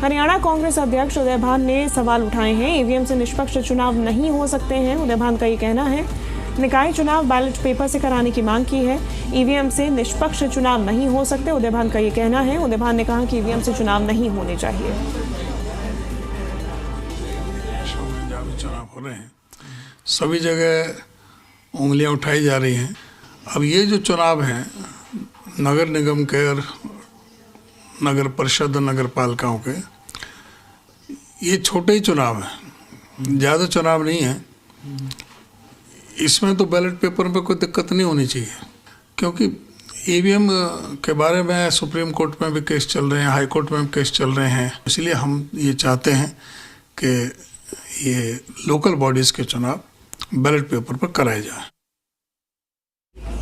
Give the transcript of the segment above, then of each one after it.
हरियाणा कांग्रेस अध्यक्ष उदय भान ने सवाल उठाए हैं। ईवीएम से निष्पक्ष चुनाव नहीं हो सकते हैं, उदय भान का ये कहना है। निकाय चुनाव बैलेट पेपर से कराने की मांग की है। ईवीएम से निष्पक्ष चुनाव नहीं हो सकते, उदय भान का ये कहना है। उदय भान ने कहा कि ईवीएम से चुनाव नहीं होने चाहिए। चुनाव हो रहे हैं, सभी जगह उंगलियां उठाई जा रही हैं। अब ये जो चुनाव हैं नगर निगम के और नगर परिषद और नगर पालिकाओं के, ये छोटे ही चुनाव हैं, ज़्यादा चुनाव नहीं है। इसमें तो बैलेट पेपर में कोई दिक्कत नहीं होनी चाहिए, क्योंकि ईवीएम के बारे में सुप्रीम कोर्ट में भी केस चल रहे हैं, हाई कोर्ट में भी केस चल रहे हैं। इसलिए हम ये चाहते हैं कि ये लोकल बॉडीज़ के चुनाव बैलेट पेपर पर कराए जाए।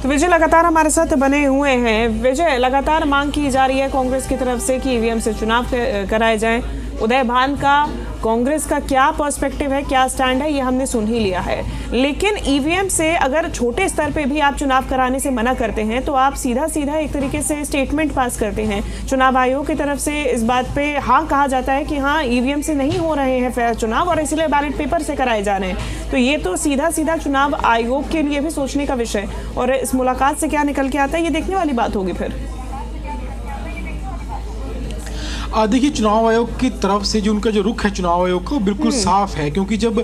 तो विजय लगातार हमारे साथ बने हुए हैं। विजय, लगातार मांग की जा रही है कांग्रेस की तरफ से कि ईवीएम से चुनाव कराए जाएं। उदय भान का कांग्रेस का क्या पर्सपेक्टिव है, क्या स्टैंड है, ये हमने सुन ही लिया है। लेकिन ईवीएम से अगर छोटे स्तर पे भी आप चुनाव कराने से मना करते हैं तो आप सीधा सीधा एक तरीके से स्टेटमेंट पास करते हैं। चुनाव आयोग की तरफ से इस बात पे हाँ कहा जाता है कि हाँ ईवीएम से नहीं हो रहे हैं फेयर चुनाव और इसलिए बैलेट पेपर से कराए जा रहे हैं। तो ये तो सीधा सीधा चुनाव आयोग के लिए भी सोचने का विषय, और इस मुलाकात से क्या निकल के आता है ये देखने वाली बात होगी फिर। देखिए, चुनाव आयोग की तरफ से जो उनका जो रुख है चुनाव आयोग का बिल्कुल साफ है, क्योंकि जब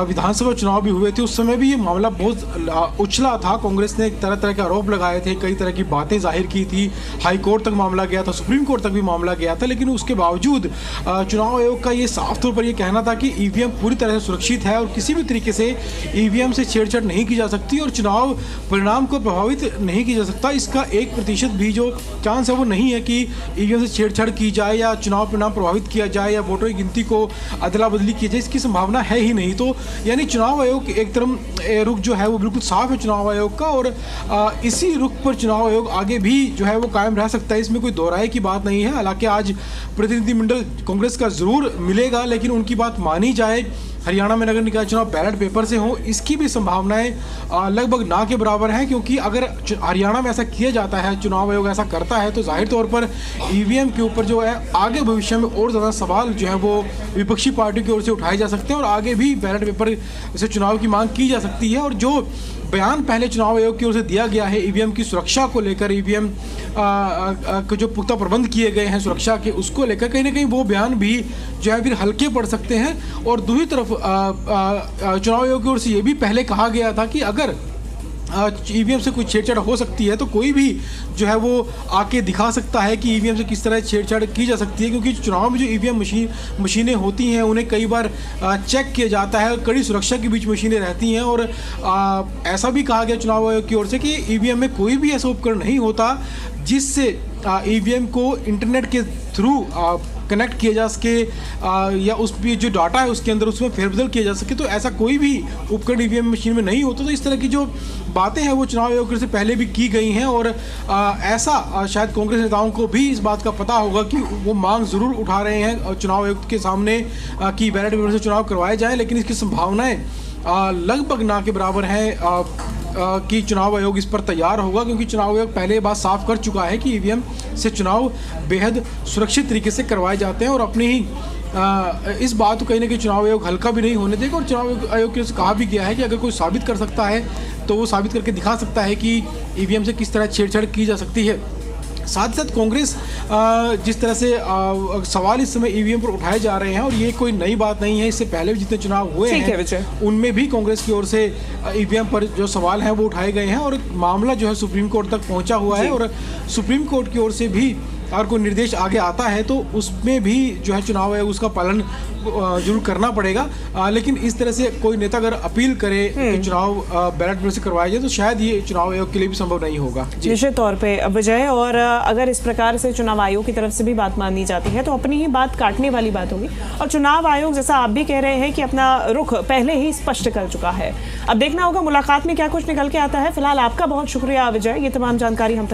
विधानसभा चुनाव भी हुए थे उस समय भी ये मामला बहुत उछला था। कांग्रेस ने तरह तरह के आरोप लगाए थे, कई तरह की बातें जाहिर की थी, हाई कोर्ट तक मामला गया था, सुप्रीम कोर्ट तक भी मामला गया था। लेकिन उसके बावजूद चुनाव आयोग का ये साफ तौर पर यह कहना था कि ईवीएम पूरी तरह से सुरक्षित है और किसी भी तरीके से ईवीएम से छेड़छाड़ नहीं की जा सकती और चुनाव परिणाम को प्रभावित नहीं किया जा सकता। इसका 1% भी जो चांस है वो नहीं है कि ईवीएम से छेड़छाड़ की जाए, चुनाव परिणाम प्रभावित किया जाए या वोटों की गिनती को अदला बदली की जाए, इसकी संभावना है ही नहीं। तो यानी चुनाव आयोग एक तरफ रुख जो है वो बिल्कुल साफ है चुनाव आयोग का, और इसी रुख पर चुनाव आयोग आगे भी जो है वो कायम रह सकता है, इसमें कोई दोहराए की बात नहीं है। हालांकि आज प्रतिनिधिमंडल कांग्रेस का जरूर मिलेगा, लेकिन उनकी बात मानी जाए, हरियाणा में नगर निकाय चुनाव बैलेट पेपर से हो, इसकी भी संभावनाएं लगभग ना के बराबर हैं। क्योंकि अगर हरियाणा में ऐसा किया जाता है, चुनाव आयोग ऐसा करता है, तो जाहिर तौर पर ईवीएम के ऊपर जो है आगे भविष्य में और ज़्यादा सवाल जो है वो विपक्षी पार्टियों की ओर से उठाए जा सकते हैं और आगे भी बैलेट पेपर से चुनाव की मांग की जा सकती है। और जो बयान पहले चुनाव आयोग की ओर से दिया गया है ईवीएम की सुरक्षा को लेकर, ईवीएम के जो पुख्ता प्रबंध किए गए हैं सुरक्षा के, उसको लेकर कहीं ना कहीं वो बयान भी जो है फिर हल्के पड़ सकते हैं। और दूसरी तरफ चुनाव आयोग की ओर से ये भी पहले कहा गया था कि अगर ईवीएम से कोई छेड़छाड़ हो सकती है तो कोई भी जो है वो आके दिखा सकता है कि ईवीएम से किस तरह छेड़छाड़ की जा सकती है। क्योंकि चुनाव में जो ईवीएम मशीनें होती हैं उन्हें कई बार चेक किया जाता है, कड़ी सुरक्षा के बीच मशीनें रहती हैं। और ऐसा भी कहा गया चुनाव आयोग की ओर से कि ईवीएम में कोई भी ऐसा उपकरण नहीं होता जिससे ईवीएम को इंटरनेट के थ्रू कनेक्ट किया जा सके या उस भी जो डाटा है उसके अंदर उसमें फेरबदल किया जा सके। तो ऐसा कोई भी उपकरण ईवीएम मशीन में नहीं होता। तो इस तरह की जो बातें हैं वो चुनाव आयोग से पहले भी की गई हैं, और ऐसा शायद कांग्रेस नेताओं को भी इस बात का पता होगा कि वो मांग ज़रूर उठा रहे हैं चुनाव आयोग के सामने कि बैलेट पेपर से चुनाव करवाए जाएँ, लेकिन इसकी संभावनाएँ लगभग ना के बराबर है कि चुनाव आयोग इस पर तैयार होगा। क्योंकि चुनाव आयोग पहले बात साफ कर चुका है कि ईवीएम से चुनाव बेहद सुरक्षित तरीके से करवाए जाते हैं और अपनी ही इस बात को कहीं ना कहीं चुनाव आयोग हल्का भी नहीं होने देगा। और चुनाव आयोग की ओर से कहा भी गया है कि अगर कोई साबित कर सकता है तो वो साबित करके दिखा सकता है कि ईवीएम से किस तरह छेड़छाड़ की जा सकती है। साथ ही साथ कांग्रेस जिस तरह से सवाल इस समय ईवीएम पर उठाए जा रहे हैं, और ये कोई नई बात नहीं है, इससे पहले भी जितने चुनाव हुए हैं उनमें भी कांग्रेस की ओर से ईवीएम पर जो सवाल हैं वो उठाए गए हैं और मामला जो है सुप्रीम कोर्ट तक पहुंचा हुआ है। और सुप्रीम कोर्ट की ओर से भी अगर कोई निर्देश आगे आता है तो उसमें भी जो है चुनाव आयोग उसका पालन जरूर करना पड़ेगा। लेकिन इस तरह से कोई नेता अगर अपील करे कि चुनाव बैलेट पेपर से करवाया जाए तो शायद ये चुनाव आयोग के लिए भी संभव नहीं होगा। निश्चित तौर पे विजय, और अगर इस प्रकार से चुनाव आयोग की तरफ से भी बात मानी जाती है तो अपनी ही बात काटने वाली बात होगी। और चुनाव आयोग, जैसा आप भी कह रहे हैं, कि अपना रुख पहले ही स्पष्ट कर चुका है। अब देखना होगा मुलाकात में क्या कुछ निकल के आता है। फिलहाल आपका बहुत शुक्रिया विजय, ये तमाम जानकारी हम तक